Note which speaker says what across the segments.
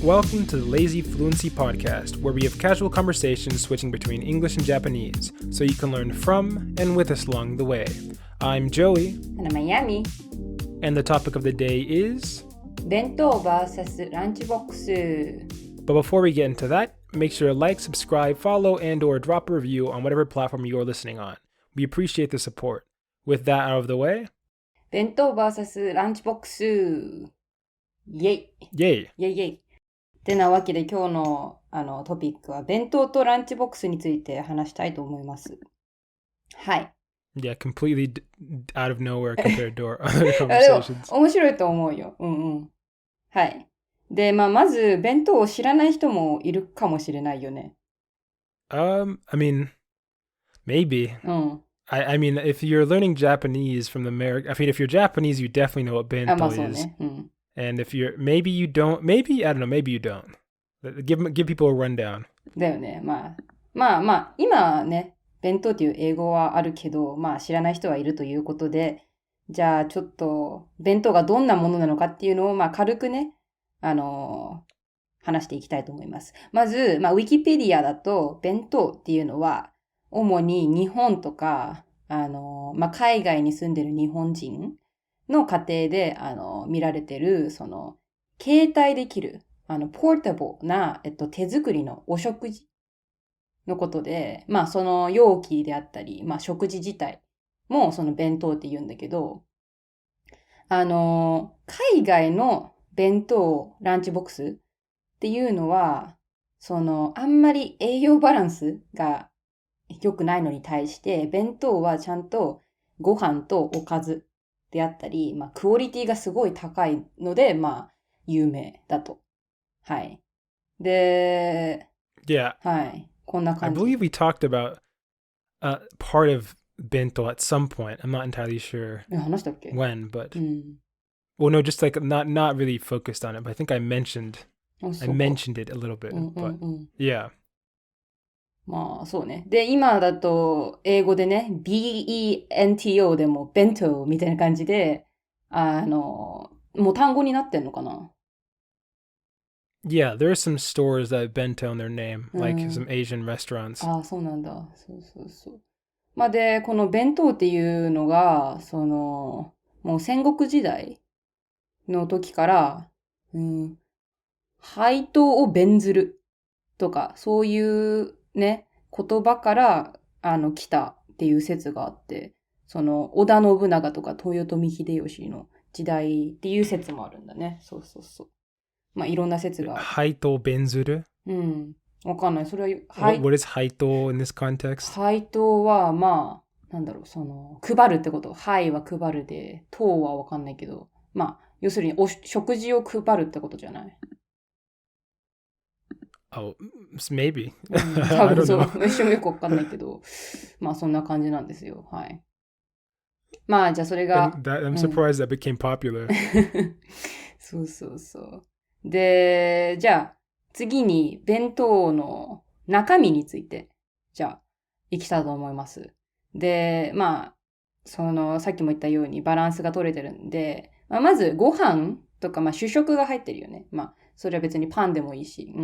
Speaker 1: Welcome to the Lazy Fluency podcast, where we have casual conversations switching between English and Japanese, so you can learn from and with us along the way. I'm Joey.
Speaker 2: And I'm Miami.
Speaker 1: And the topic of the day is...
Speaker 2: Bento vsランチボックス.
Speaker 1: But before we get into that, make sure to like, subscribe, follow, and or drop a review on whatever platform you're listening on. We appreciate the support. With that out of the way...
Speaker 2: Bento vs ランチボックス. イェイ。
Speaker 1: イェイ。
Speaker 2: イェイイェイ。てなわけで今日のトピックは弁当とランチボックスについて話したいと思います。はい。
Speaker 1: Yeah, completely out of nowhere compared to our other conversations.
Speaker 2: 面白いと思うよ。はい。で、まず弁当を知らない人もいるかもしれないよね。
Speaker 1: I mean, maybe. I mean, if you're learning Japanese from America, I mean, if you're Japanese, you definitely know what bento is. And if you're, maybe you don't, maybe, I don't know, maybe you don't. Give people a rundown.
Speaker 2: だよね。まあ、今ね、弁当っていう英語はあるけど、知らない人はいるということで、じゃあちょっと、弁当がどんなものなのかっていうのを、軽くね、話していきたいと思います。まず、ウィキペディアだと、弁当っていうのは、主に日本とか、海外に住んでる日本人の家庭で、見られてる、携帯できる、ポータブルな、手作りのお食事のことで、その容器であったり、食事自体もその弁当って言うんだけど、海外の弁当、ランチボックスっていうのは、あんまり栄養バランスが良くないのに対して、弁当はちゃんとご飯とおかずであったり、クオリティがすごい高いので、有名だと。はい。で、
Speaker 1: Yeah.
Speaker 2: はい。こんな感じ。
Speaker 1: I believe we talked about part of bento at some point. I'm not entirely sure
Speaker 2: 話したっけ?
Speaker 1: when, but well, no, just like not really focused on it. But I think I mentioned it a little bit. But yeah.
Speaker 2: そうね。で、今だと英語でね、BENTO でも Bento みたいな感じで、もう単語になってんのかな?
Speaker 1: Yeah, there are some stores that have bento in their name, like some Asian restaurants.
Speaker 2: そうなんだ。そう。で、この弁当っていうのが、もう戦国時代の時から、配当を弁ずるとか、そういうね、言葉から来たっていう説があって、織田信長とか豊臣秀吉の時代っていう説もあるんだね。そう。いろんな説が。
Speaker 1: 配当弁ずる？
Speaker 2: わかんない。それは、
Speaker 1: What is 配当 in this context?
Speaker 2: 配当は、なんだろう、配るってこと。はいは配るで、当はわかんないけど、要するに食事を配るってことじゃない。
Speaker 1: Oh, maybe.
Speaker 2: 多分そう。私もよくわかんないけど、そんな感じなんですよ。はい。じゃあそれが。
Speaker 1: I'm surprised that became popular.
Speaker 2: そう。で、じゃあ次に弁当の中身について、じゃあいきたいと思います。で、さっきも言ったようにバランスが取れてるんで、まずご飯とか、主食が入ってるよね。それは別にパンでもいいし。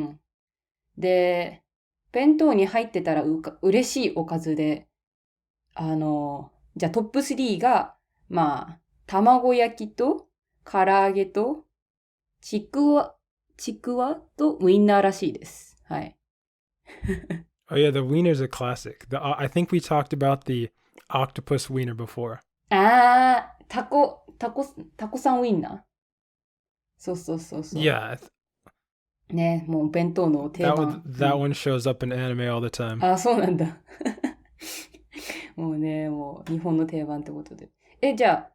Speaker 2: で、弁当に入ってたら嬉しいおかずで、じゃあトップ3が、卵焼きと、唐揚げと、ちくわとウインナーらしいです。はい。
Speaker 1: Oh yeah, the wiener's a classic. I think we talked about the octopus wiener before.
Speaker 2: タコさんウインナー。そう。
Speaker 1: Yeah.
Speaker 2: ね、もう弁当の定番。
Speaker 1: That one shows up in anime all the time.
Speaker 2: そうなんだ。もう日本の定番ってことで。じゃ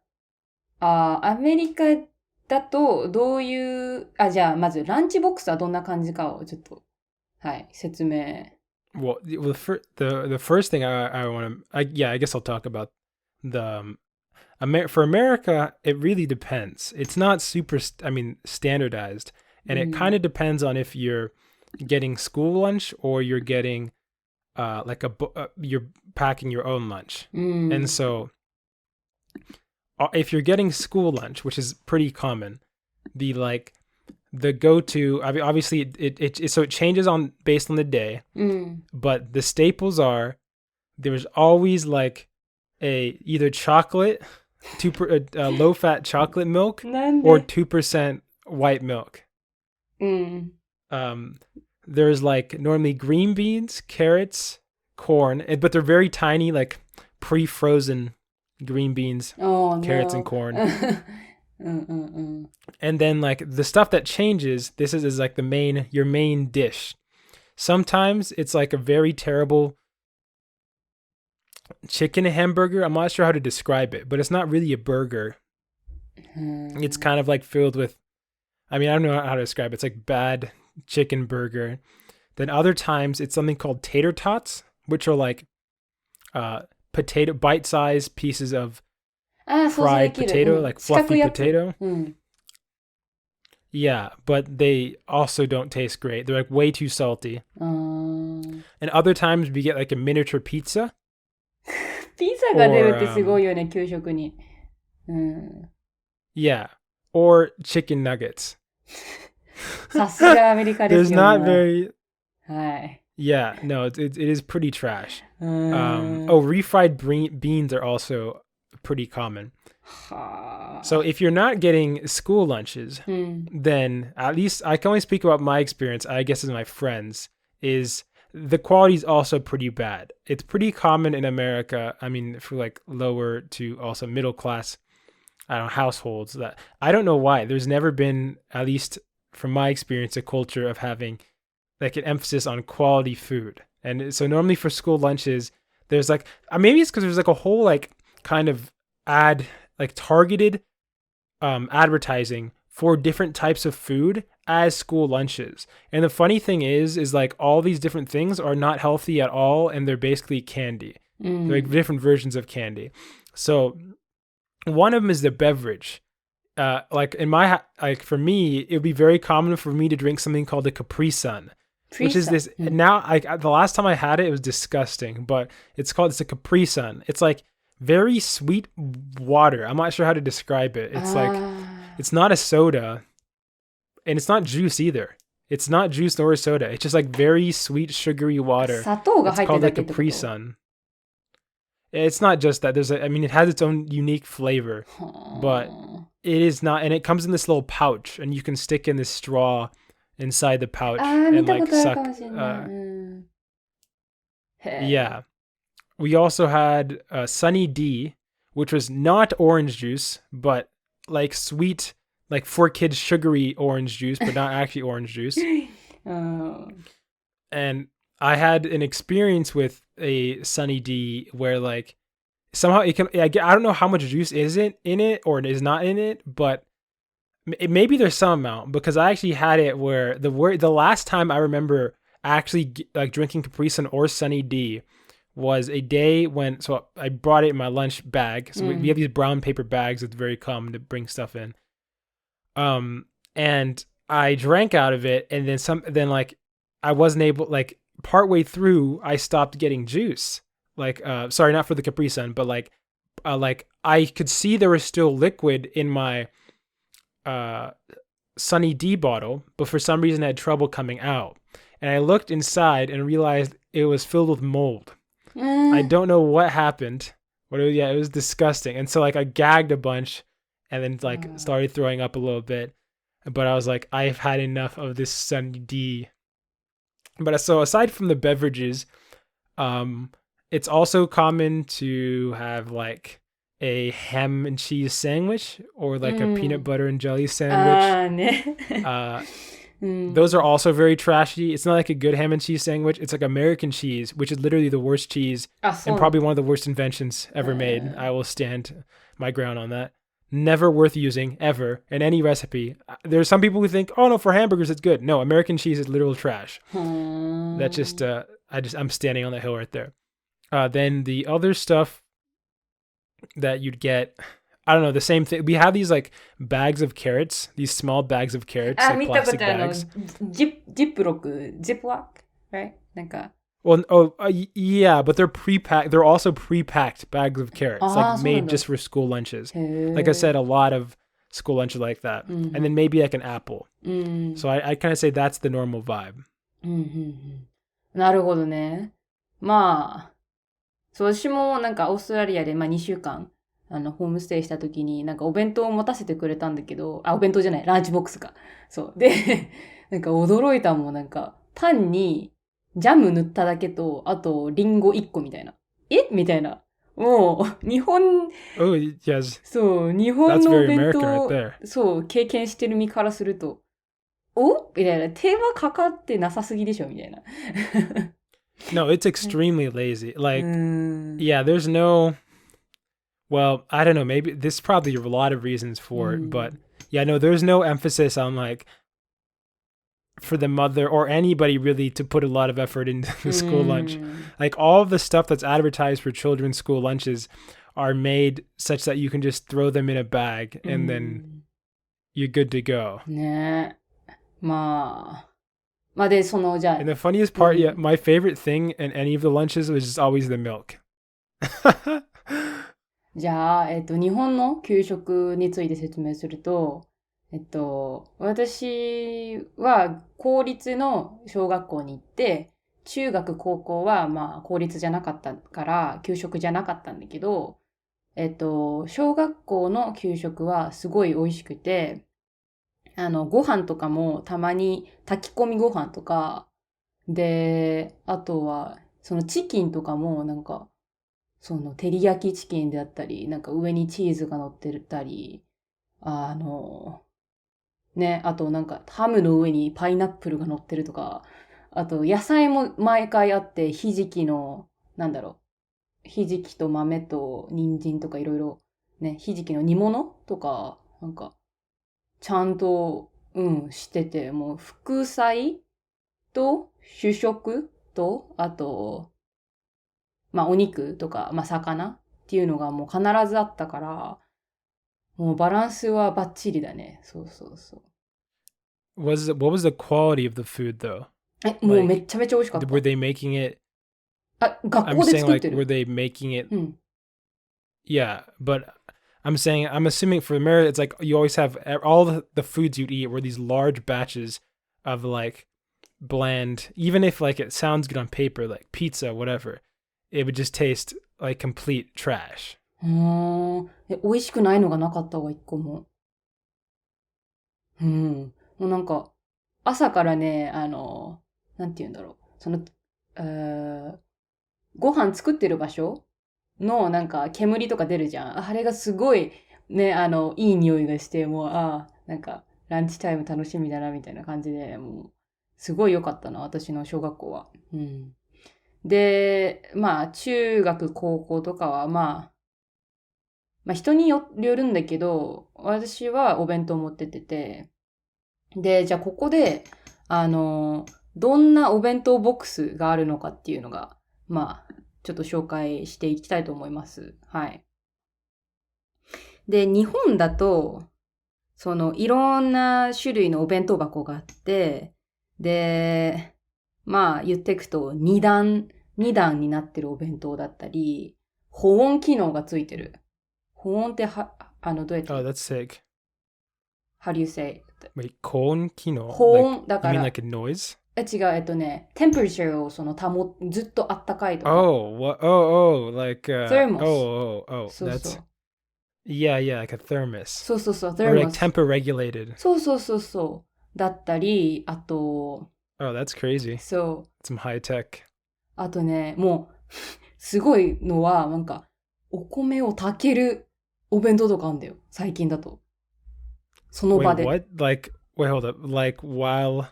Speaker 2: あ、アメリカだとどういう、じゃあまずランチボックスはどんな感じかをちょっと、はい、説明。
Speaker 1: Well, the first thing I want to, I guess I'll talk about for America, it really depends. It's not standardized. And it kind of depends on if you're getting school lunch or you're getting you're packing your own lunch. And so if you're getting school lunch, which is pretty common, the the go-to, I mean, obviously so it changes on based on the day, but the staples are, there's always like either chocolate, low-fat chocolate milk, or 2% white milk. There's like normally green beans, carrots, corn, but they're very tiny, like pre-frozen green beans, carrots, and corn. And then like the stuff that changes, this is like your main dish. Sometimes it's like a very terrible chicken hamburger. I'm not sure how to describe it, but it's not really a burger. It's kind of like filled with, I mean, I don't know how to describe it. It's like bad chicken burger. Then other times it's something called tater tots, which are like potato, bite-sized pieces of fried potato, like fluffy potato. Yeah, but they also don't taste great. They're like way too salty. And other times we get like a miniature pizza.
Speaker 2: ピザが出るってすごいよね、給食に。
Speaker 1: Yeah, or chicken nuggets.
Speaker 2: さすがアメリカですよ。
Speaker 1: There's not very...
Speaker 2: はい。
Speaker 1: Yeah, no, it is pretty trash. Refried beans are also pretty common. So if you're not getting school lunches, then at least I can only speak about my experience, I guess as my friends, is the quality is also pretty bad. It's pretty common in America, I mean, for like lower to also middle class, I don't know, households, that I don't know why. There's never been, at least from my experience, a culture of having like an emphasis on quality food. And so normally for school lunches, there's like, maybe it's because there's like a whole like kind of targeted advertising for different types of food as school lunches. And the funny thing is like all these different things are not healthy at all, and they're basically candy. They're like different versions of candy. So one of them is the beverage. Like for me, it would be very common for me to drink something called a Capri Sun. Which is this now? The last time I had it, it was disgusting. But it's a Capri Sun. It's like very sweet water. I'm not sure how to describe it. It's like it's not a soda, and it's not juice either. It's not juice nor a soda. It's just like very sweet, sugary water. It's called a Capri Sun. It's not just that. It has its own unique flavor, but it is not. And it comes in this little pouch, and you can stick in this straw inside the pouch and like suck. Yeah. We also had Sunny D, which was not orange juice, but like sweet, like for kids sugary orange juice, but not actually orange juice. And I had an experience with a Sunny D where like somehow I don't know how much juice is in it or is not in it, but maybe there's some amount, because I actually had it where the last time I remember actually like drinking Capri Sun or Sunny D was a day when, so I brought it in my lunch bag. So we have these brown paper bags. It's very common to bring stuff in. And I drank out of it, and then like I wasn't able, like partway through I stopped getting juice. Like, sorry, not for the Capri Sun, but like I could see there was still liquid in my Sunny D bottle, but for some reason I had trouble coming out. And I looked inside and realized it was filled with mold. I don't know what happened, but it was disgusting. And so like I gagged a bunch and then like started throwing up a little bit. But I was like, I've had enough of this Sunny D. But so aside from the beverages, it's also common to have like a ham and cheese sandwich or like a peanut butter and jelly sandwich. Those are also very trashy. It's not like a good ham and cheese sandwich. It's like American cheese, which is literally the worst cheese and probably one of the worst inventions ever made. I will stand my ground on that. Never worth using ever in any recipe. There's some people who think, oh no, for hamburgers it's good. No, American cheese is literal trash. That's just I'm standing on the hill right there. Then the other stuff that you'd get, I don't know, the same thing. We have these like bags of carrots, these small bags of carrots, like plastic bags.
Speaker 2: Ziploc, right?
Speaker 1: Yeah, but they're pre-packed. They're also pre-packed bags of carrots, like made just for school lunches. Like I said, a lot of school lunch like that. And then maybe like an apple. So I kind of say that's the normal vibe.
Speaker 2: なるほどね。まあ、そう私もなんかオーストラリアで、2週間ホームステイした時になんかお弁当を持たせてくれたんだけど、お弁当じゃない、ランチボックスか。そう。で、なんか驚いたもん、なんかパンにジャム塗っただけと、あとリンゴ1個みたいな。みたいな。もう、日本、
Speaker 1: Oh, yes.
Speaker 2: そう、日本
Speaker 1: That's
Speaker 2: のお
Speaker 1: very
Speaker 2: 弁
Speaker 1: American
Speaker 2: 当、
Speaker 1: right there.
Speaker 2: そう、経験してる身からすると、みたいな。手間かかってなさすぎでしょみたいな。
Speaker 1: No, it's extremely lazy. Like, yeah, there's no, well, I don't know, maybe there's probably a lot of reasons for it, but yeah, no, there's no emphasis on like, for the mother or anybody really to put a lot of effort into the school lunch. Like all of the stuff that's advertised for children's school lunches are made such that you can just throw them in a bag and then you're good to go.
Speaker 2: ねえ。まあで、じゃあ。
Speaker 1: And the funniest part, yeah, my favorite thing in any of the lunches was just always the milk.
Speaker 2: じゃあ、日本の給食について説明すると、私は公立の小学校に行って、中学高校は公立じゃなかったから給食じゃなかったんだけど、小学校の給食はすごい美味しくて、ご飯とかもたまに炊き込みご飯とか、で、あとはそのチキンとかもなんか、その照り焼きチキンであったり、なんか上にチーズが乗ってたり、ね、あとなんかハムの上にパイナップルが乗ってるとか、あと野菜も毎回あって、ひじきの、ひじきと豆と人参とかいろいろ、ね、ひじきの煮物とか、なんか、ちゃんと、してて、もう副菜と主食と、あと、お肉とか、魚っていうのがもう必ずあったから、もうバランスはバッチリだね。そうそうそう。
Speaker 1: What was the quality of the food though?
Speaker 2: もうめっちゃめちゃ美味しかった。
Speaker 1: Were they making it?
Speaker 2: 学校で作ってる。
Speaker 1: I'm saying like, were they making it? Yeah, but I'm assuming for America, it's like you always have all the foods you'd eat were these large batches of like bland, even if like it sounds good on paper, like pizza, whatever, it would just taste like complete trash.
Speaker 2: 美味しくないのがなかったわ、一個も。もうなんか、朝からね、なんて言うんだろう。その、ご飯作ってる場所のなんか煙とか出るじゃん。あれがすごいね、いい匂いがして、もう、なんかランチタイム楽しみだなみたいな感じで、もう、すごい良かったな、私の小学校は。で、中学、高校とかは人によるんだけど、私はお弁当持ってってて、で、じゃあここで、どんなお弁当ボックスがあるのかっていうのが、ちょっと紹介していきたいと思います。はい。で、日本だと、いろんな種類のお弁当箱があって、で、言っていくと2段になってるお弁当だったり、保温機能がついてる。保温ってどうやって
Speaker 1: Oh, that's sick.
Speaker 2: How do you say?
Speaker 1: Wait, 高温機能？
Speaker 2: 保温だから。
Speaker 1: You mean like a noise?
Speaker 2: 違う、temperature をずっとあったかいとか。
Speaker 1: like
Speaker 2: thermos. そうそう。
Speaker 1: Yeah, like a thermos.
Speaker 2: そうそう、
Speaker 1: thermos. Or like temper regulated.
Speaker 2: そう。だったり、あと、
Speaker 1: Oh, that's crazy.
Speaker 2: そう。
Speaker 1: Some high tech.
Speaker 2: あとね、もう、すごいのは、なんか、お米を炊けるお弁当とかあるんだよ。最近だと。その場で。
Speaker 1: Wait, what? Wait, hold up. Like while...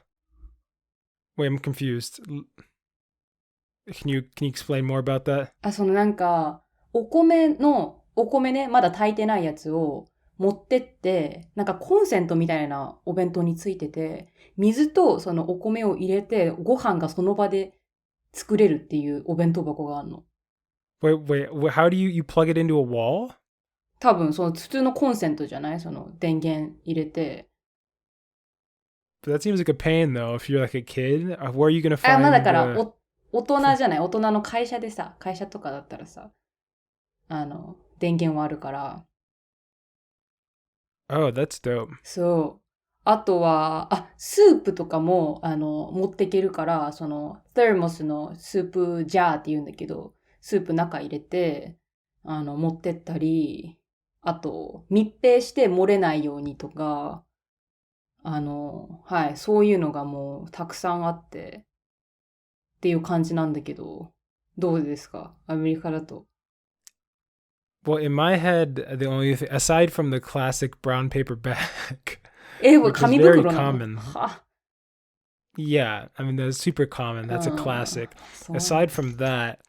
Speaker 1: Wait, I'm confused. Can you explain more about that?
Speaker 2: なんか、お米ね、まだ炊いてないやつを持ってって、なんかコンセントみたいなお弁当についてて、水とそのお米を入れて、ご飯がその場で作れるっていうお弁当箱があるの。
Speaker 1: Wait, how do you plug it into a wall?
Speaker 2: 多分、普通のコンセントじゃない？電源入れて。
Speaker 1: But that seems like a pain though, if you're like a kid. Where are you gonna find...
Speaker 2: だから、大人じゃない？大人の会社でさ、会社とかだったらさ、電源はあるから。
Speaker 1: Oh, that's dope.
Speaker 2: そう。あとは、スープとかも、持っていけるから、その、サーモスのスープジャーって言うんだけど、スープ中入れて、持ってったり、あと、密閉して漏れないようにとか、はい、そういうのがもうたくさんあって、っていう感じなんだけど、どうですかアメリカだと。
Speaker 1: Well, in my head, the only thing, aside from the classic brown paper bag,
Speaker 2: これ
Speaker 1: which is
Speaker 2: 紙
Speaker 1: very
Speaker 2: 袋なの
Speaker 1: common.
Speaker 2: は、
Speaker 1: Yeah, I mean, that's super common. That's a classic.
Speaker 2: そうなん
Speaker 1: Aside from that,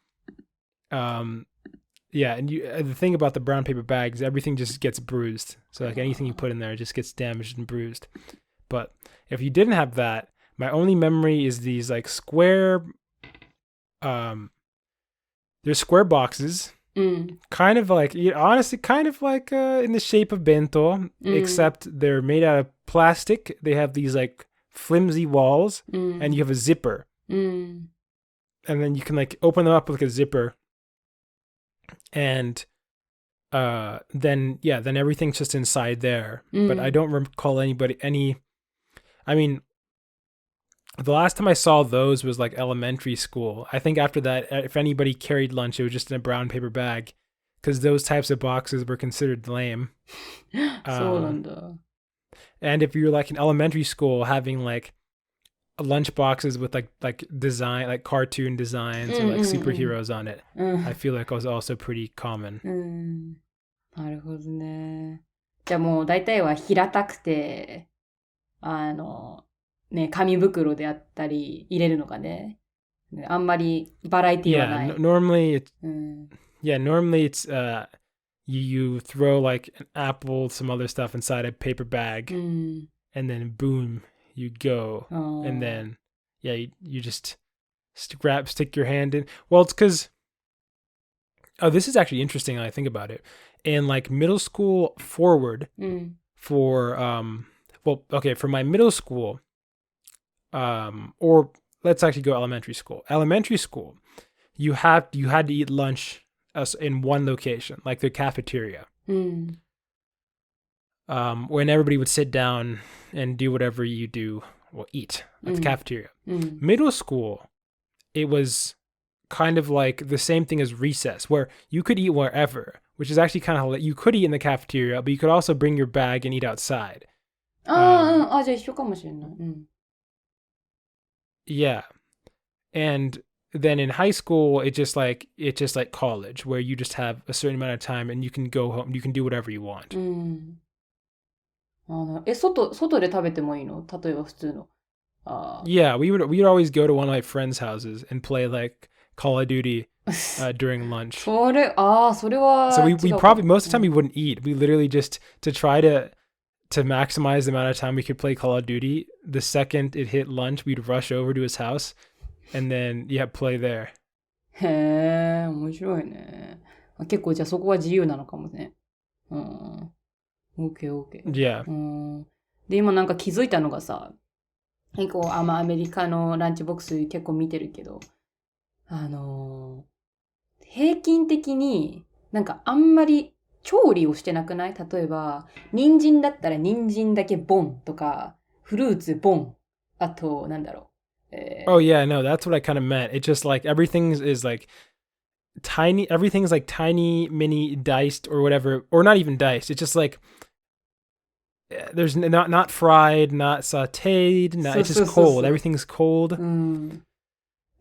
Speaker 1: um, yeah, and the thing about the brown paper bags, everything just gets bruised. So like anything you put in there just gets damaged and bruised. But if you didn't have that, my only memory is these like square, they're square boxes, kind of like, honestly, kind of like in the shape of bento, except they're made out of plastic. They have these like flimsy walls, and you have a zipper, and then you can like open them up with like a zipper, and then everything's just inside there. But I don't recall I mean, the last time I saw those was like elementary school. I think after that, if anybody carried lunch, it was just in a brown paper bag, because those types of boxes were considered lame.
Speaker 2: そうなんだ。
Speaker 1: And if you're like in elementary school, having like lunch boxes with like design, like cartoon designs or like superheroes on it, I feel like was also pretty common.
Speaker 2: なるほどね。じゃあもう大体は平たくて、ね、紙袋であったり入れるのがね、あんまりバラエティはない。
Speaker 1: normally it's you throw like an apple, some other stuff inside a paper bag, and then boom, you go, and then you just stick your hand in. Well, it's because this is actually interesting. When I think about it, in like middle school forward, for for my middle school, or let's actually go elementary school. Elementary school, you had to eat lunch in one location, like the cafeteria, when everybody would sit down and do whatever you do, eat at the cafeteria. Middle school, it was kind of like the same thing as recess, where you could eat wherever, which is actually kind of, you could eat in the cafeteria, but you could also bring your bag and eat outside.
Speaker 2: じゃあ一緒かもしれない。
Speaker 1: Yeah. And then in high school, it's just like college, where you just have a certain amount of time and you can go home, you can do whatever you want.
Speaker 2: 外で食べてもいいの例えば普通の。
Speaker 1: Yeah, we'd always go to one of my friends' houses and play like Call of Duty during lunch.
Speaker 2: それは
Speaker 1: So we probably, most of the time we wouldn't eat. We literally just, to try to maximize the amount of time we could play Call of Duty, the second it hit lunch, we'd rush over to his house and then, play there.
Speaker 2: へえ、面白いね。結構じゃあそこは自由なのかもね。OK。
Speaker 1: Yeah.
Speaker 2: で、今なんか気づいたのがさ、結構アメリカのランチボックス結構見てるけど、平均的になんかあんまり調理をしてなくない？例えば、人参だったら人参だけボンとか、フルーツボン。あと、なんだろう。
Speaker 1: Oh yeah, no, that's what I kind of meant. It's just like everything's like everything's like tiny mini diced or whatever, or not even diced. It's just like there's not fried, not sauteed, it's just cold. Everything's cold.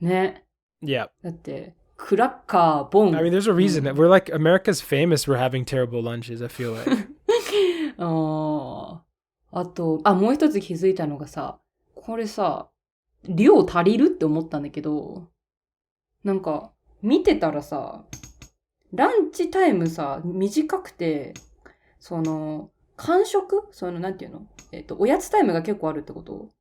Speaker 2: ね。
Speaker 1: Yeah.
Speaker 2: だって、クラッカー、ボン。
Speaker 1: I mean, there's a reason that we're like, America's famous for having terrible lunches, I feel like.
Speaker 2: あと、もう一つ気づいたのがさ、これさ、量足りるって思ったんだけど、なんか、見てたらさ、ランチタイムさ、短くて、間食なんていうのおやつタイムが結構あるってこと？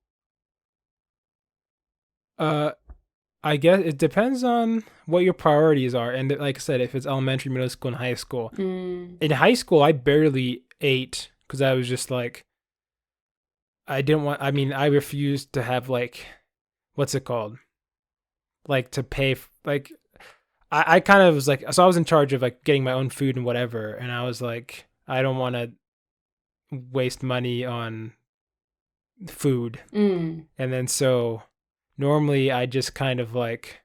Speaker 1: I guess it depends on what your priorities are. And like I said, if it's elementary, middle school, and high school. In high school, I barely ate because I was just like, I refused to have like, what's it called? Like to pay, like, I kind of was like, so I was in charge of like getting my own food and whatever. And I was like, I don't want to waste money on food.
Speaker 2: Mm.
Speaker 1: And then so normally I just kind of like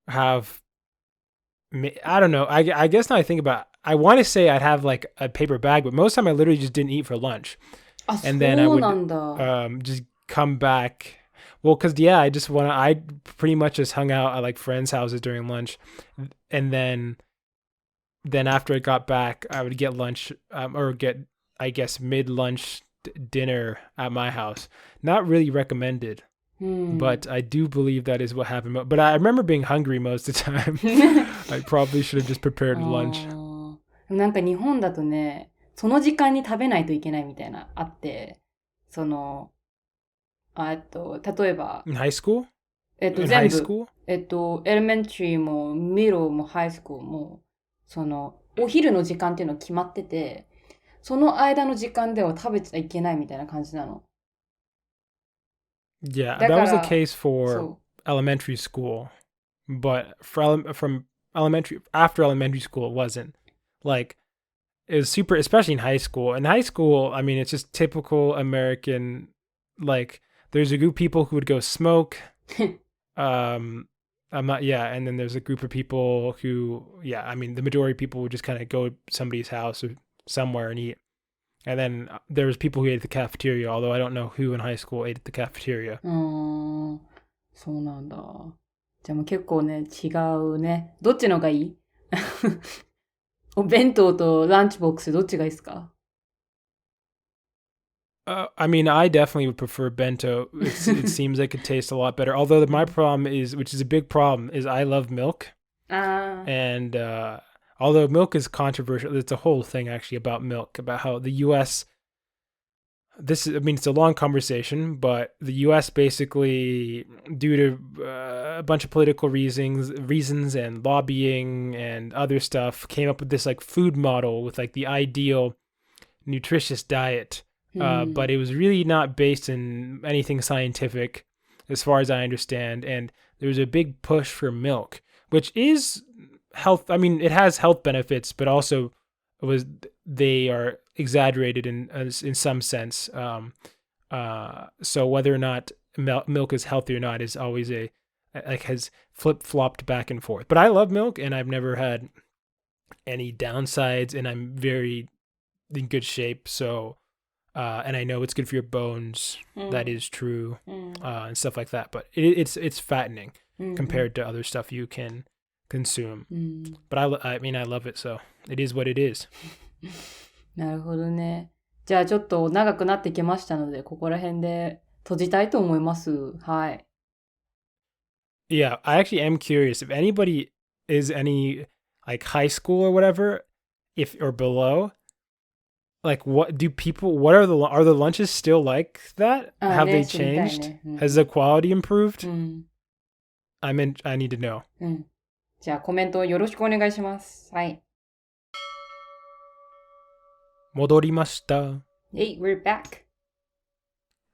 Speaker 1: have, I don't know. I guess now I think about it, I want to say I'd have like a paper bag, but most of the time I literally just didn't eat for lunch. And then I would just come back. Well, because I pretty much just hung out at like friends' houses during lunch. And then after I got back, I would get lunch or get, I guess, mid-lunch dinner at my house. Not really recommended. But I do believe that is what happened. But I remember being hungry most of the time. I probably should have just prepared lunch.
Speaker 2: なんか日本だとね、その時間に食べないといけないみたいなあって、例えば。
Speaker 1: In high school?
Speaker 2: 全部。
Speaker 1: high school?
Speaker 2: elementary も middle も high school も、お昼の時間っていうの決まってて、その間の時間では食べちゃいけないみたいな感じなの。
Speaker 1: Yeah, that was the case for elementary school, but from after elementary school, it wasn't. Like, it was super, especially in high school. In high school, I mean, it's just typical American, like, there's a group of people who would go smoke. And then there's a group of people who, I mean, the majority of people would just kind of go to somebody's house or somewhere and eat. And then there was people who ate at the cafeteria, although I don't know who in high school ate at the cafeteria.
Speaker 2: そうなんだ。じゃあもう結構ね、違うね。どっちのがいい？お弁当とランチボックスどっちがいいですか？
Speaker 1: I mean, I definitely would prefer bento. It seems like it tastes a lot better. Although my problem is, which is a big problem, is I love milk. And although milk is controversial, it's a whole thing actually about milk, about how the U.S. It's a long conversation, but the U.S. basically, due to a bunch of political reasons and lobbying and other stuff, came up with this like food model with like the ideal nutritious diet. But it was really not based in anything scientific, as far as I understand. And there was a big push for milk, which is health. I mean, it has health benefits, but also they are exaggerated in some sense. So whether or not milk is healthy or not is always has flip-flopped back and forth. But I love milk, and I've never had any downsides, and I'm very in good shape. So. And I know it's good for your bones. That is true, and stuff like that. But it's fattening compared to other stuff you can consume. But I mean, I love it, so it is what it is.
Speaker 2: なるほどね。じゃあちょっと長くなってきましたので、ここら辺で閉じたいと思います。はい。
Speaker 1: Yeah, I actually am curious if anybody is any like high school or whatever, or below. Like, what are the lunches still like that? Have they changed? Has the quality improved? I need to know.
Speaker 2: じゃあコメントよろしくお願いします。はい。
Speaker 1: 戻りました。
Speaker 2: Hey, we're back.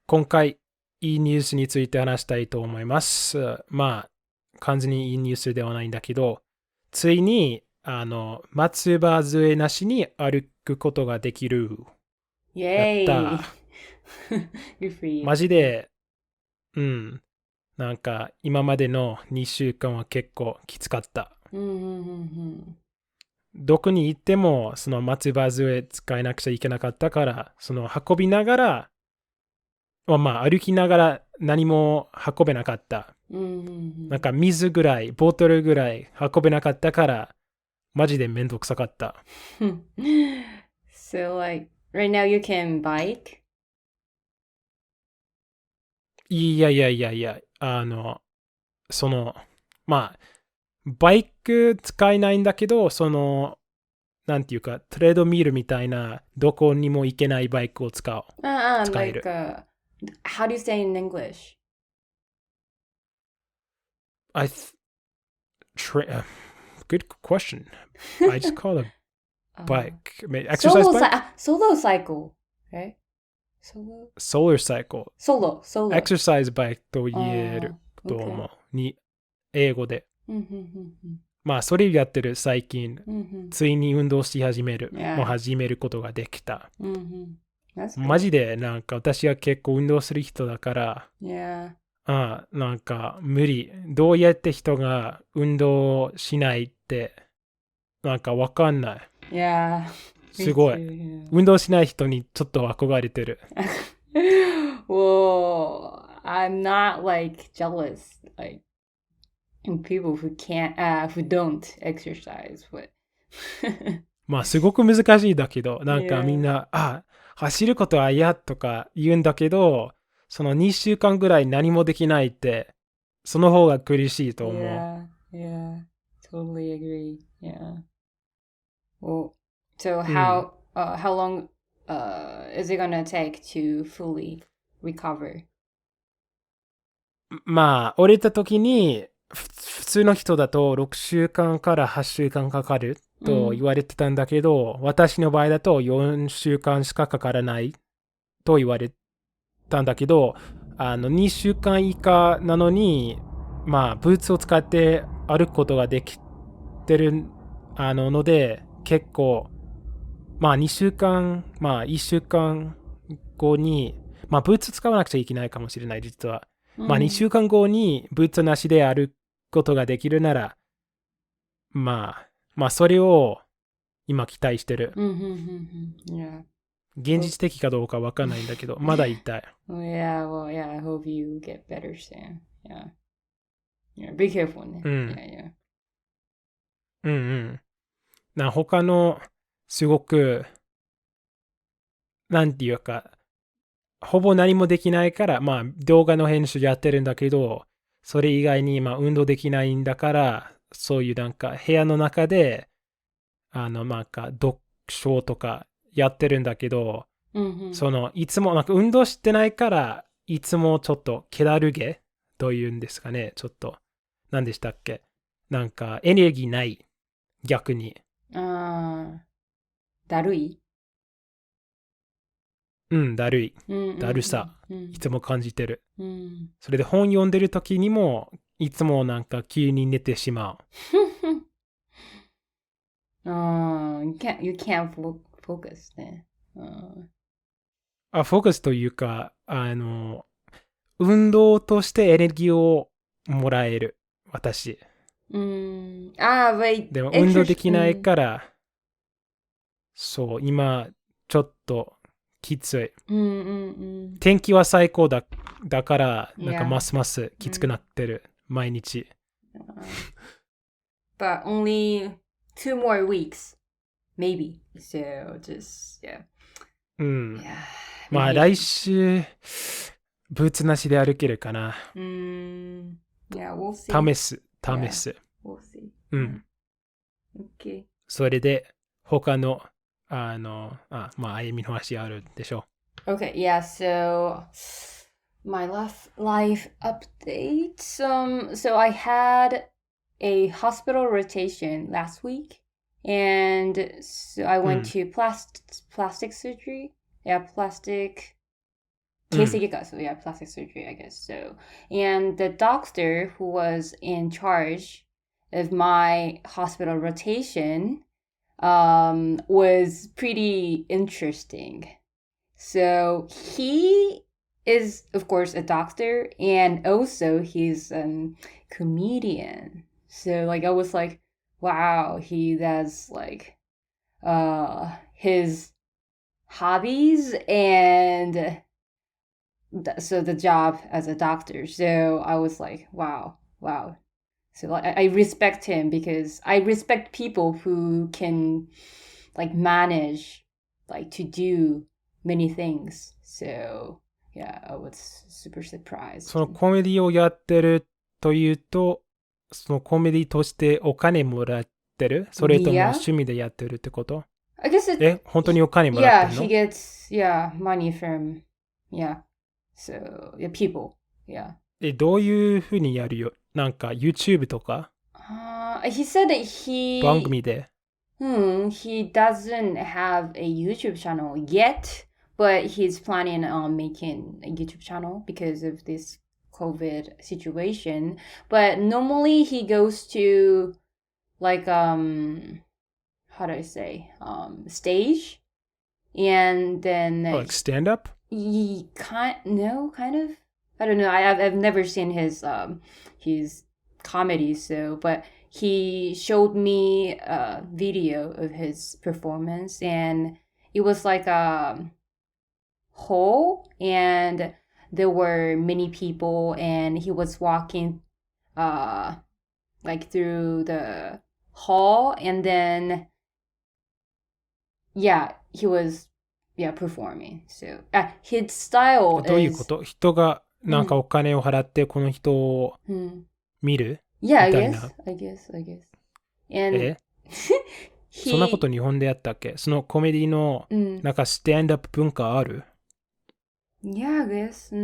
Speaker 1: 今回、いいニュースについて話したいと思います。まあ、完全にいいニュースではないんだけど、ついに、松葉杖なしに歩くことができる。
Speaker 2: イェーイ。
Speaker 1: やった。
Speaker 2: Good for you.
Speaker 1: マジで、なんか今までの2週間は結構きつかった。どこに行ってもその松葉杖使えなくちゃいけなかったから、その運びながら、まあ歩きながら何も運べなかった。なんか水ぐらい、ボトルぐらい運べなかったから、マジでめんどくさかった。
Speaker 2: So like, right now you can bike?
Speaker 1: いや、まあ、バイク使えないんだけど、なんていうか、トレードミルみたいな、どこにも行けないバイクを使える。
Speaker 2: Like, how do you say in English?
Speaker 1: Good question. I just call it a bike. Exercise bike?
Speaker 2: Solo cycle. Okay?
Speaker 1: Solar cycle.
Speaker 2: Solo.
Speaker 1: Exercise bike と言えると思う。英語で。まあそれやってる最近、ついに運動し始める、
Speaker 2: Yeah.
Speaker 1: もう始めることができた。
Speaker 2: That's
Speaker 1: マジでなんか私は結構運動する人だから、
Speaker 2: Yeah.
Speaker 1: なんか無理。どうやって人が運動しないってなんかわかんない。
Speaker 2: Yeah.
Speaker 1: すごい。
Speaker 2: Me too, yeah.
Speaker 1: 運動しない人にちょっと憧れてる。
Speaker 2: Well, I'm not like jealous like people who can't who don't exercise, but
Speaker 1: まあすごく難しいだけど、なんか
Speaker 2: Yeah.
Speaker 1: みんな、走ることは嫌とか言うんだけど、その2週間ぐらい何もできないって、その方が苦しいと思う。
Speaker 2: Yeah, totally agree. Yeah. Well, so how long is it gonna take to fully recover?
Speaker 1: まあ、折れた時に、普通の人だと6週間から8週間かかると言われてたんだけど、私の場合だと4週間しかかからないと言われたんだけど、2週間以下なのに、まあ、ブーツを使って歩くことができてるので、結構、まあ2週間、まあ1週間後に、まあブーツ使わなくちゃいけないかもしれない、実は。まあ2週間後にブーツなしで歩くことができるなら、まあそれを今期待してる。
Speaker 2: Yeah.
Speaker 1: 現実的かどうかわかんないんだけど、まだ痛い。
Speaker 2: Yeah, well, yeah, I hope you get better soon. Yeah. Yeah, be careful ね。Yeah,
Speaker 1: yeah. 他のすごく、なんていうか、ほぼ何もできないから、まあ動画の編集やってるんだけど、それ以外にまあ運動できないんだから、そういうなんか部屋の中で、なんか読書とかやってるんだけど、いつもなんか運動してないから、いつもちょっと気だるげというんですかね、ちょっと。何でしたっけ、なんかエネルギーない。逆に。
Speaker 2: だるい？
Speaker 1: だるい。だるさ。いつも感じてる。それで本読んでる時にも、いつもなんか急に寝てしまう。
Speaker 2: You can't focus ね。
Speaker 1: フォーカスというか、運動としてエネルギーをもらえる。私。
Speaker 2: wait.
Speaker 1: でも運動できないから、そう、今、ちょっときつい。天気は最高だから、なんかますますきつくなってる。毎日。
Speaker 2: But only 2 more weeks. Maybe. So just, yeah.
Speaker 1: まあ来週、ブーツなしで歩けるかな。
Speaker 2: Yeah, we'll see.
Speaker 1: 試す。
Speaker 2: We'll see. Okay.
Speaker 1: それで、他の、まあ、あゆみの話あるでしょ
Speaker 2: う。Okay, yeah, so my life update. So I had a hospital rotation last week, and so I went to plastic surgery. Yeah, plastic. 形成外科, so yeah, plastic surgery, I guess. So, and the doctor who was in charge of my hospital rotation was pretty interesting. So he is, of course, a doctor, and also he's a comedian. So like I was like, wow, he does like his hobbies and so the job as a doctor. So I was like, wow. So I respect him because I respect people who can like manage like to do many things. So yeah, I was super surprised.
Speaker 1: そのコメディをやってるというと、そのコメディとしてお金もらってる？それとも趣味でやってるってこと？
Speaker 2: I guess
Speaker 1: 本当にお金もらってるの？
Speaker 2: Yeah, he gets money from so yeah, people. Yeah.
Speaker 1: どういうふうにやるよ？なんか YouTube とか
Speaker 2: ？He said that he
Speaker 1: 番組で。
Speaker 2: He doesn't have a YouTube channel yet, but he's planning on making a YouTube channel because of this COVID situation. But normally he goes to like how do I say stage, and then
Speaker 1: like stand up.
Speaker 2: Kind of. I don't know. I've never seen his comedy, so but he showed me a video of his performance, and it was like a hall, and there were many people, and he was walking like through the hall, and then he was performing. So his style
Speaker 1: どういうこと？人がなんかお金を払ってこの人を見る？Yeah, みたいな。
Speaker 2: I guess. And
Speaker 1: そんなこと日本でやったっけ？そのコメディのなんかスタンドアップ文化ある？
Speaker 2: Yeah, I guess.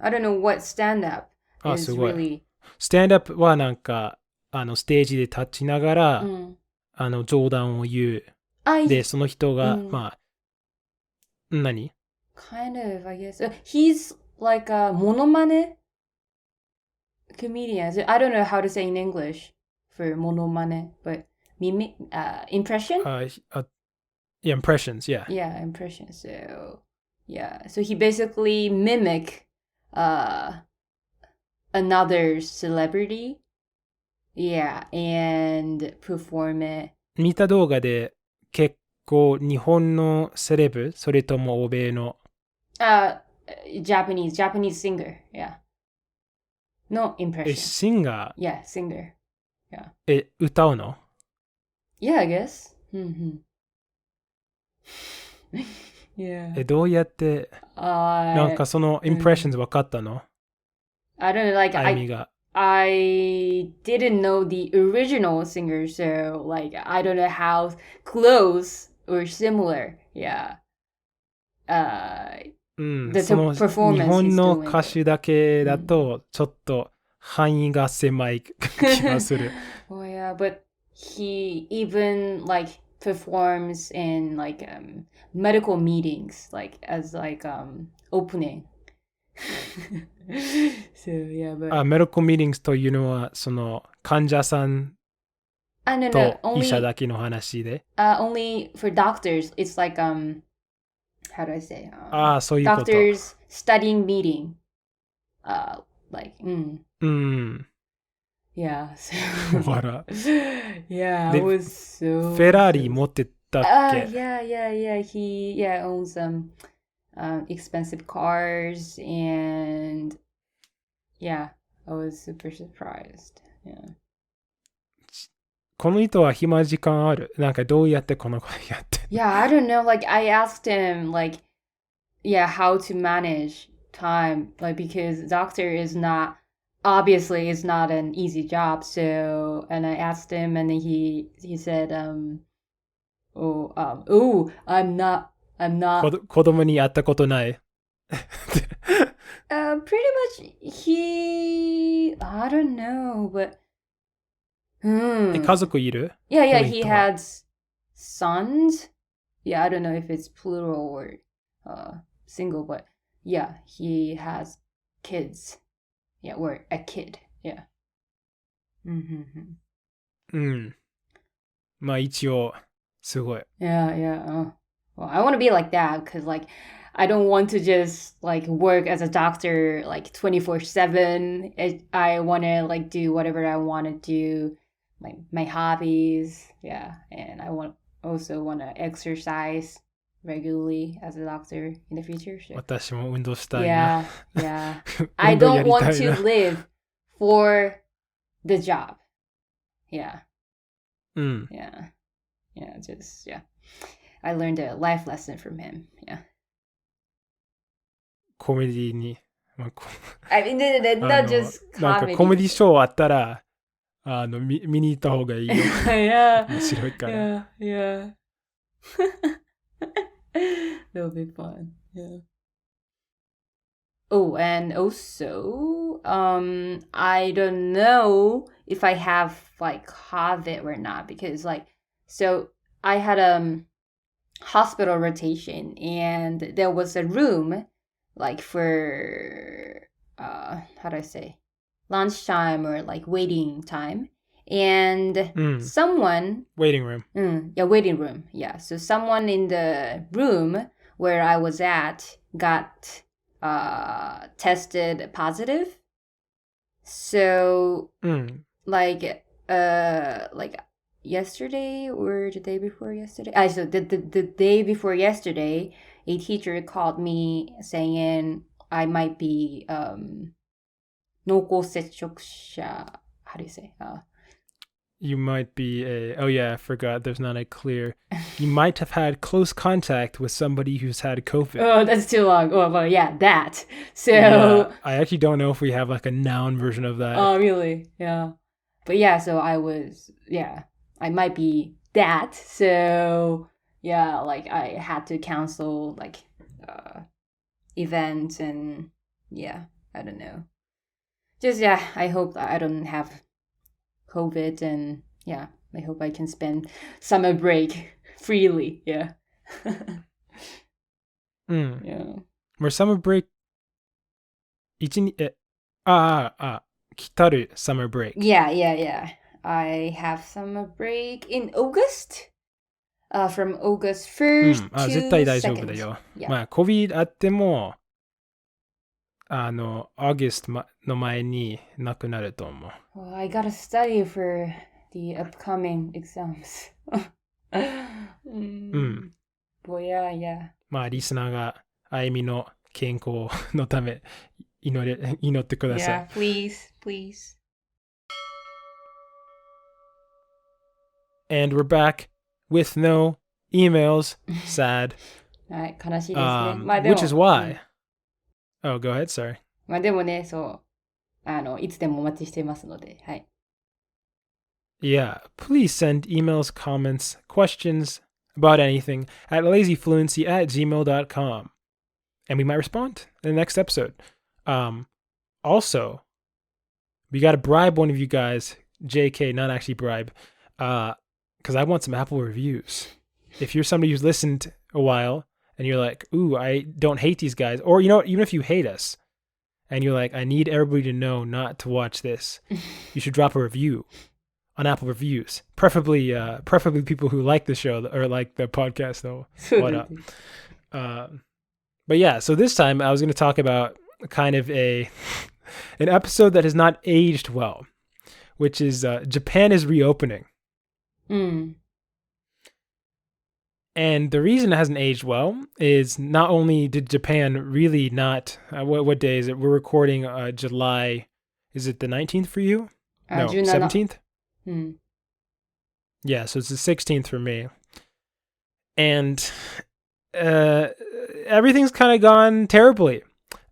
Speaker 2: I don't know what stand up is
Speaker 1: すごい。
Speaker 2: really.
Speaker 1: スタンドアップはなんかステージで立ちながら、冗談を言う。で、その人が、まあ、何？
Speaker 2: Kind of, I guess. He's like a monomane comedian. I don't know how to say in English for monomane, but impression?
Speaker 1: Yeah, impressions, yeah.
Speaker 2: Yeah, impressions. So he basically mimic another celebrity. Yeah, and perform it.
Speaker 1: 見た動画で結構日本のセレブ？それとも欧米の
Speaker 2: Japanese singer, yeah. No impression.
Speaker 1: シンガ
Speaker 2: ー Yeah, singer.
Speaker 1: Yeah. 歌うの？
Speaker 2: Yeah, I guess. Yeah.
Speaker 1: どうやってなんかその impressions 分かったの？
Speaker 2: I don't know, like I didn't know the original singer, so like I don't know how close or similar. Yeah.
Speaker 1: その日本の歌手だけだとちょっと範囲が狭い気がする。
Speaker 2: Oh yeah, but he even like performs in like medical meetings, like as like opening. So yeah, but
Speaker 1: メディカルミーティングというのはその患者さんと医者だけの話で。
Speaker 2: Only for doctors, it's like how do I say?
Speaker 1: そういうこと。
Speaker 2: Doctors studying meeting. Like Yeah. So,
Speaker 1: ほら。
Speaker 2: Yeah, I was so.
Speaker 1: フェラーリ持ってたっけ？
Speaker 2: Yeah. He owns expensive cars, and I was super surprised. Yeah.
Speaker 1: この人は暇時間ある？なんかどうやってこのことやって？
Speaker 2: Yeah, I don't know. Like I asked him, like, how to manage time, like because doctor is not obviously it's not an easy job. So, and I asked him, and then he said, I'm not.
Speaker 1: 子供にやったことない。
Speaker 2: Pretty much I don't know, but
Speaker 1: 家族いる？
Speaker 2: Yeah, he had sons. Yeah, I don't know if it's plural or single, but yeah, he has kids. Yeah, or a kid. Yeah.
Speaker 1: まあ一応すごい。
Speaker 2: Yeah. Well, I want to be like that because like I don't want to just like work as a doctor like 24/7. I want to like do whatever I want to do, like my hobbies. Yeah, and I also want to exercise regularly as a doctor in the future. So.
Speaker 1: 私も運動したいな。
Speaker 2: Yeah. I don't want to live for the job. Yeah. Yeah, just I learned a life lesson from him. Yeah.
Speaker 1: コメディに、
Speaker 2: I mean, not just comedy.
Speaker 1: なんかコメディショーあったら、見に行った方がいいよ。
Speaker 2: Yeah.
Speaker 1: 面白いから。
Speaker 2: Yeah. That'll be fun. Yeah. Oh, and also, I don't know if I have like COVID or not because like, so I had hospital rotation and there was a room like for how do I say lunchtime or like waiting time, And someone...
Speaker 1: Waiting room.
Speaker 2: Waiting room. Yeah, so someone in the room where I was at got tested positive. So, like yesterday or the day before yesterday? So the day before yesterday, a teacher called me saying I might be 濃厚接触者. How do you say?
Speaker 1: You might be I forgot. There's not a clear. You might have had close contact with somebody who's had COVID.
Speaker 2: Oh, that's too long. Oh, well, yeah, that. So
Speaker 1: yeah, I actually don't know if we have like a noun version of that.
Speaker 2: Oh, really? Yeah. But yeah, so I might be that. So yeah, like I had to cancel like events and yeah, I don't know. Just I hope I don't have COVID and yeah, I hope I can spend summer break freely. Yeah. Yeah.
Speaker 1: Where summer break 来たる summer break.
Speaker 2: Yeah. I have summer break in August. From August 1st to
Speaker 1: 絶対大丈夫だよ。
Speaker 2: 2nd. Yeah.
Speaker 1: まあ、COVID あっても、August の前になくなると思う。
Speaker 2: Well, I gotta study for the upcoming exams. But yeah.
Speaker 1: まあ、リスナーがあゆみの健康のため祈ってください。
Speaker 2: Yeah, please.
Speaker 1: And we're back with no emails. Sad.
Speaker 2: はい、悲しいですね。まあでも
Speaker 1: Which is why. Oh, go ahead, sorry.
Speaker 2: まあでもね、そう、いつでもお待ちしていますので、はい。
Speaker 1: Yeah, please send emails, comments, questions about anything at lazyfluency@gmail.com. And we might respond in the next episode. Also, we got to bribe one of you guys, JK, not actually bribe, because I want some Apple reviews. If you're somebody who's listened a while and you're like, ooh, I don't hate these guys, or you know, even if you hate us and you're like, I need everybody to know not to watch this, you should drop a review on Apple Reviews. Preferably people who like the show or like the podcast, though. What up? But yeah, so this time I was going to talk about kind of an episode that has not aged well, which is Japan is reopening. And the reason it hasn't aged well is not only did Japan really not, what day is it? We're recording July, is it the 19th for you? No, 17th? Yeah, so it's the 16th for me. And everything's kind of gone terribly.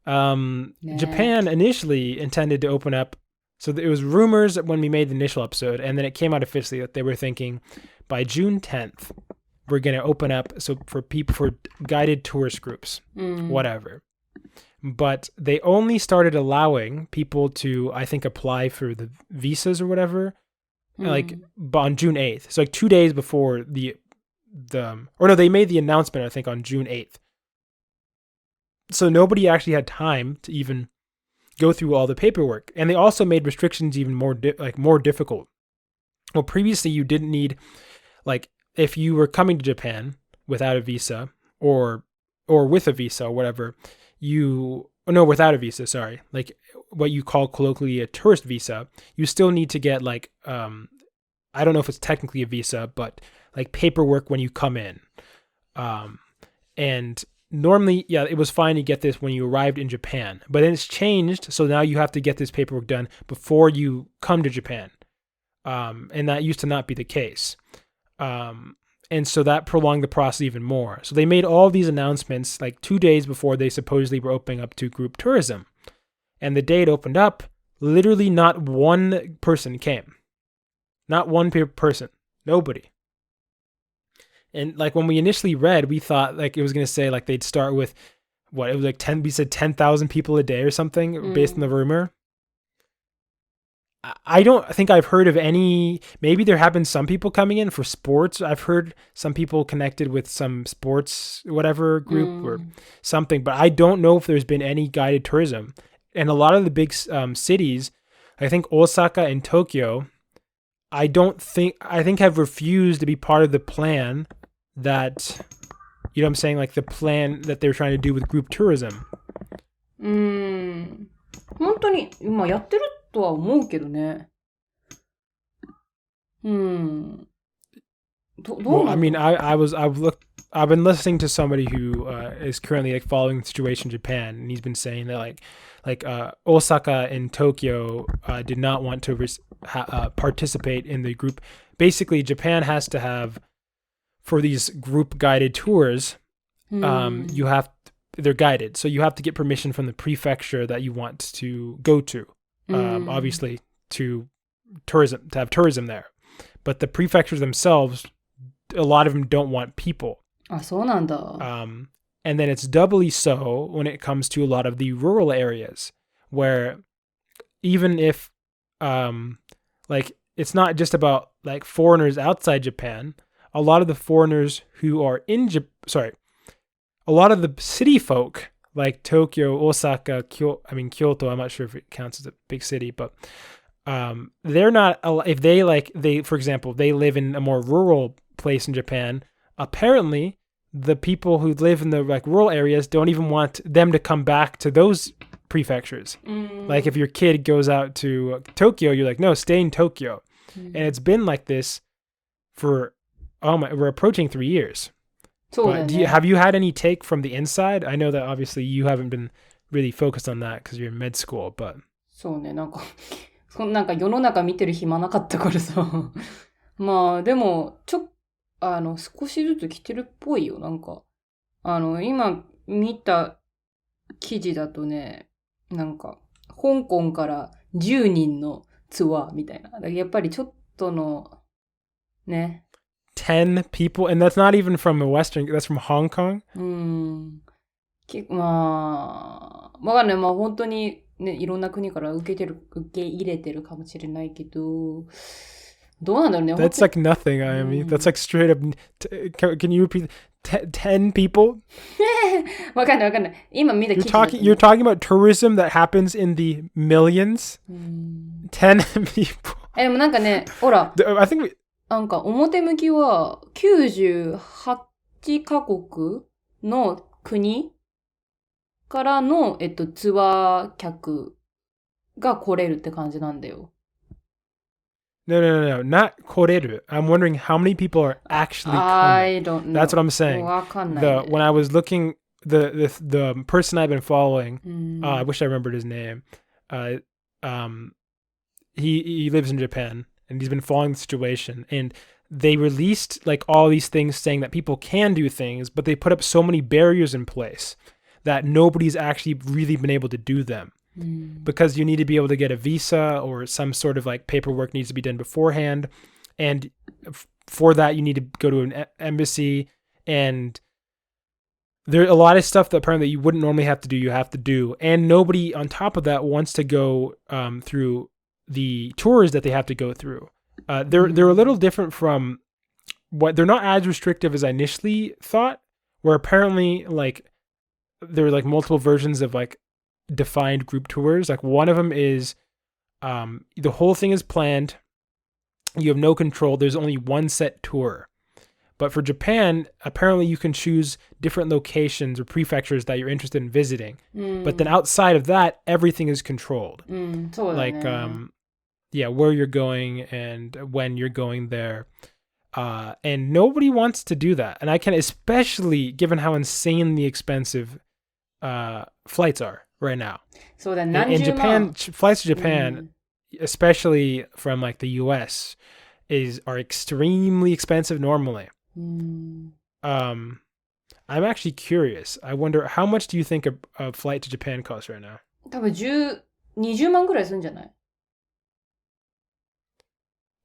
Speaker 1: Japan initially intended to open up. So it was rumors when we made the initial episode, and then it came out officially that they were thinking by June 10th, we're going to open up so for guided tourist groups, whatever. But they only started allowing people to, I think, apply for the visas or whatever, like on June 8th. So like 2 days before they made the announcement, I think, on June 8th. So nobody actually had time to even go through all the paperwork. And they also made restrictions even more difficult. Well, previously you didn't need, like, if you were coming to Japan without a visa or with a visa or whatever, without a visa, sorry, like what you call colloquially a tourist visa, you still need to get like, I don't know if it's technically a visa, but like paperwork when you come in. And normally, yeah, it was fine to get this when you arrived in Japan, but then it's changed. So now you have to get this paperwork done before you come to Japan. And that used to not be the case. And so that prolonged the process even more. So they made all these announcements like 2 days before they supposedly were opening up to group tourism. And the day it opened up, literally not one person came. Not one person. Nobody. And like when we initially read, we thought like it was going to say like they'd start with it was like we said 10,000 people a day or something based on the rumor. I don't think I've heard of any, maybe there have been some people coming in for sports. I've heard some people connected with some sports, whatever group or something, but I don't know if there's been any guided tourism. And a lot of the big cities, I think Osaka and Tokyo, I think have refused to be part of the plan that, you know what I'm saying, like the plan that they're trying to do with group tourism.
Speaker 2: 本当に今やってるとは思うけどね。どう
Speaker 1: Well, I mean, I've been listening to somebody who is currently like following the situation in Japan, and he's been saying that like Osaka and Tokyo did not want to participate in the group. Basically, Japan has to have, for these group guided tours, they're guided, so you have to get permission from the prefecture that you want to go to. Obviously, to have tourism there, but the prefectures themselves, a lot of them don't want people.
Speaker 2: あ、そうなんだ。
Speaker 1: And then it's doubly so when it comes to a lot of the rural areas, where even if like it's not just about like foreigners outside Japan, a lot of the foreigners who are a lot of the city folk like Tokyo, Osaka, Kyoto, I'm not sure if it counts as a big city, but they're not, if they for example, they live in a more rural place in Japan, apparently the people who live in the like rural areas don't even want them to come back to those prefectures. Like if your kid goes out to Tokyo, you're like, no, stay in Tokyo. And it's been like this for we're approaching 3 years. But have you had any take from the inside? I know that obviously you haven't been really focused on that because you're in med school, but
Speaker 2: そうね、なんか世の中見てる暇なかったからさ。まあでも少しずつ来てるっぽいよ。なんか今見た記事だとね、なんか香港から10人のツアーみたいな。やっぱりちょっとのね。
Speaker 1: 10 people, and that's not even from a Western, that's from Hong Kong?
Speaker 2: まあ、わかんない。まあ本当にね、いろんな国から受け入れてるかもしれないけど、どうなんだろうね。
Speaker 1: That's like nothing, I mean. That's like straight up, can you repeat, 10 people?
Speaker 2: わかんない。今見た記事だと。
Speaker 1: You're talking about tourism that happens in the millions? 10 people.
Speaker 2: でもなんかね、ほら。
Speaker 1: I think
Speaker 2: なんか表向きは98カ国の国からの、ツアー客が来れるって感じなんだよ。
Speaker 1: No, not 来れる. I'm wondering how many people are actually coming.
Speaker 2: I don't know.
Speaker 1: That's what I'm saying.
Speaker 2: わかんないね。
Speaker 1: When I was looking, the person I've been following, I wish I remembered his name. He lives in Japan. And he's been following the situation, and they released like all these things saying that people can do things, but they put up so many barriers in place that nobody's actually really been able to do them because you need to be able to get a visa or some sort of like paperwork needs to be done beforehand. And for that, you need to go to an embassy, and there are a lot of stuff that apparently you wouldn't normally have to do, you have to do. And nobody on top of that wants to go through the tours that they have to go through. They're a little different from what, they're not as restrictive as I initially thought, where apparently like there are like multiple versions of like defined group tours. Like one of them is the whole thing is planned. You have no control. There's only one set tour. But for Japan, apparently you can choose different locations or prefectures that you're interested in visiting. But then outside of that, everything is controlled. Like, where you're going and when you're going there. And nobody wants to do that. And I can, especially given how insanely expensive flights are right now.
Speaker 2: So then
Speaker 1: in Japan, flights to Japan, especially from like the US, are extremely expensive normally. I'm actually curious. I wonder, how much do you think a flight to Japan costs right now?
Speaker 2: 多分20万ぐらいするんじゃない？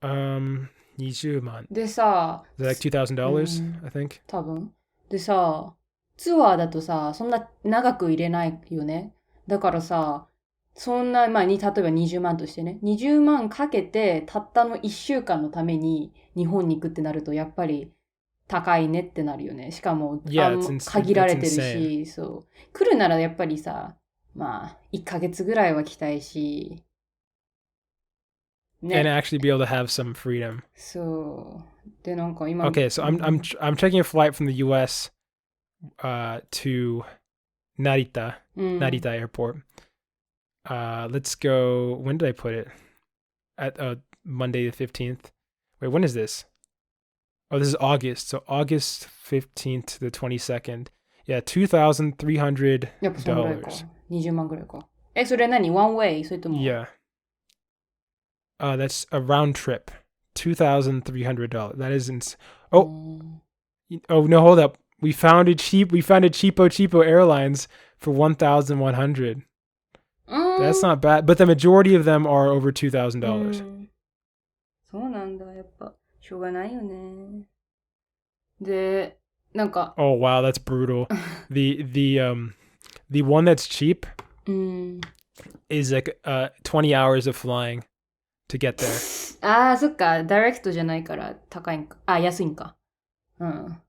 Speaker 1: 20万。
Speaker 2: でさ、
Speaker 1: Is that like $2,000, I think?
Speaker 2: 多分。でさ、ツアーだとさ、そんな長く入れないよね。だからさ、そんな、まあ、例えば20万としてね、20万かけて、たったの1週間のために日本に行くってなると、やっぱり高いねってなるよね。しかも、限られてるし、そう。来るならやっぱりさ、まあ、1ヶ月ぐらいは来たいし、
Speaker 1: And actually be able to have some freedom.
Speaker 2: そう。で、なんか今。
Speaker 1: Okay, so I'm checking a flight from the U.S. To Narita Airport. Let's go. When did I put it? At Monday the 15th. Wait, when is this? Oh, this is August. So August 15th to the 22nd. Yeah, $2,300.
Speaker 2: やっぱそのぐらいか。20万ぐらいか。それ何 one way? それとも
Speaker 1: Yeah. That's a round trip. $2,300. That isn't. Oh no! Hold up. We found cheapo Airlines for 1,100. That's not bad. But the majority of them are over $2,000.
Speaker 2: そうなんだ。やっぱしょうがないよね。で、なんか。
Speaker 1: Oh wow, that's brutal. the one that's cheap is like 20 hours of flying to get there.
Speaker 2: ああ、そっか。ダイレクトじゃないから高いんか。あ、安いんか。うん。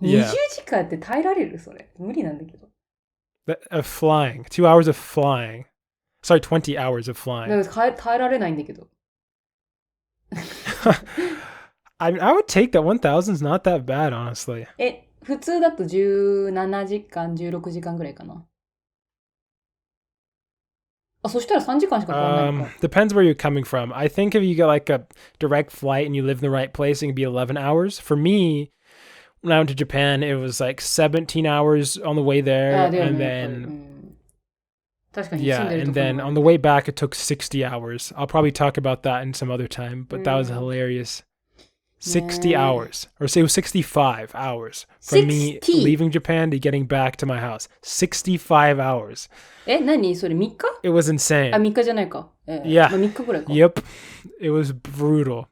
Speaker 2: 20時間って耐えられるそれ。無理なんだけど。
Speaker 1: Flying. 2 hours of flying. Sorry, 20 hours of flying.
Speaker 2: だから耐えられないんだけど。
Speaker 1: I would take that. 1,000 is not that bad, honestly.
Speaker 2: 普通だと17時間、16時間ぐらいかな。あ、そしたら3時間しか変わらないのか。
Speaker 1: Depends where you're coming from. I think if you get like a direct flight and you live in the right place, it can be 11 hours. For me, when I went to Japan, it was like 17 hours on the way there. And then, and then on the way back, it took 60 hours. I'll probably talk about that in some other time, but that was hilarious. 60 hours, or say it was 65 hours from me leaving Japan to getting back to my house. 65 hours.
Speaker 2: 何それ3日?
Speaker 1: It was insane.
Speaker 2: あ、3日じゃないか。
Speaker 1: Yeah.
Speaker 2: 3日ぐらいか。
Speaker 1: Yep. It was brutal.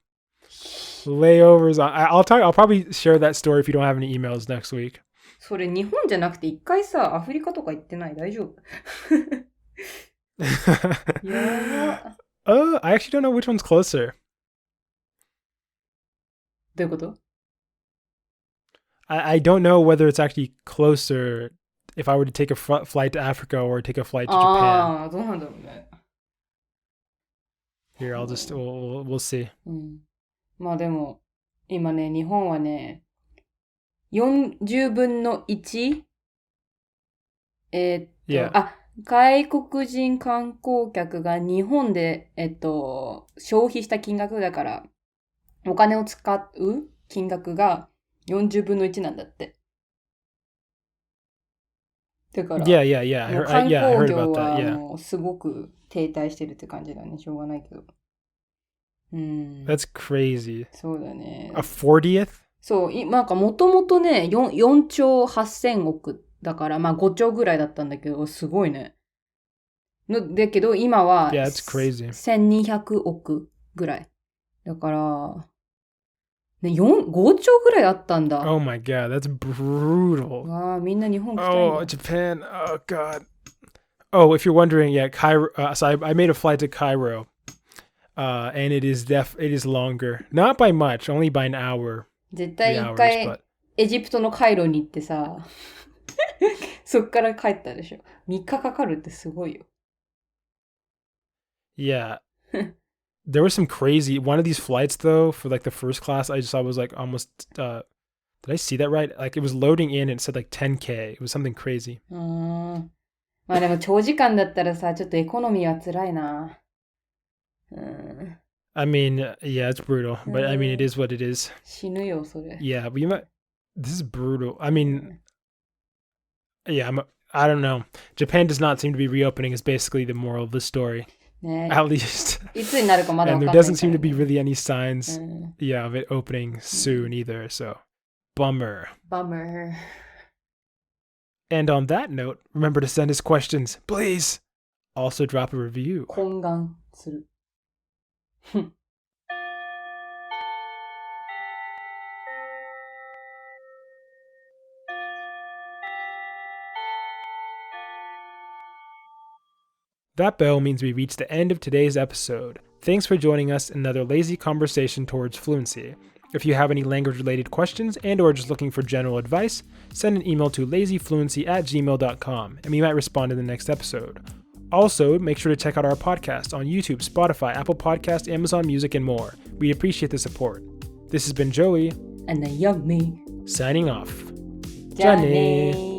Speaker 1: Layovers. I'll probably share that story if you don't have any emails next week.
Speaker 2: それ日本じゃなくて一回さ、アフリカとか行ってない？大丈夫？やば。
Speaker 1: I actually don't know which one's closer.
Speaker 2: どういうこと？
Speaker 1: I don't know whether it's actually closer if I were to take a flight to Africa or take a flight to Japan.
Speaker 2: ああ、どうなんだろうね。
Speaker 1: Here, we'll see.
Speaker 2: まあでも、今ね、日本はね、40分の1?
Speaker 1: Yeah.
Speaker 2: 外国人観光客が日本で、消費した金額だから、お金を使う金額が40分の1なんだって。だから、
Speaker 1: yeah.
Speaker 2: 観光業はもうすごく停滞してるって感じだね。しょうがないけど。
Speaker 1: That's crazy.
Speaker 2: そうだね。
Speaker 1: A 40th?
Speaker 2: そう、なんかもともとね、4兆8000億だから、まあ5兆ぐらいだったんだけど、すごいね。だけど今は、1200億ぐらい。だから、ね、5兆ぐらいあったんだ。
Speaker 1: Oh my god, that's brutal.
Speaker 2: ああ、みんな日本来たいんだ。
Speaker 1: Oh, Japan. Oh god. Oh, if you're wondering, yeah, Cairo. So I made a flight to Cairo. And it is longer. Not by much, only by an hour.
Speaker 2: 絶対一回エジプトのカイロに行ってさ、そっから帰ったでしょ。3日かかるってすごいよ。
Speaker 1: Yeah. There was some crazy one of these flights though for like the first class I just saw was like almost did I see that right? Like it was loading in and it said like 10K. It was something crazy.
Speaker 2: まあでも長時間だったらさちょっとエコノミーは辛いな。
Speaker 1: I mean, yeah, it's brutal, but I mean it is what it is.
Speaker 2: 死ぬよそれ。
Speaker 1: Yeah, but this is brutal. I mean, yeah, I don't know. Japan does not seem to be reopening is basically the moral of the story.
Speaker 2: ね、
Speaker 1: at least.
Speaker 2: いつになるかまだ分かんない。
Speaker 1: And there doesn't seem to be really any signs, of it opening soon either. So, bummer. And on that note, remember to send us questions, please. Also, drop a review.
Speaker 2: 懇願する。
Speaker 1: That bell means we reached the end of today's episode. Thanks for joining us in another lazy conversation towards fluency. If you have any language-related questions and or just looking for general advice, send an email to lazyfluency@gmail.com and we might respond in the next episode. Also, make sure to check out our podcast on YouTube, Spotify, Apple Podcast, Amazon Music, and more. We appreciate the support. This has been Joey.
Speaker 2: And the young me.
Speaker 1: Signing off.
Speaker 2: じゃあねー。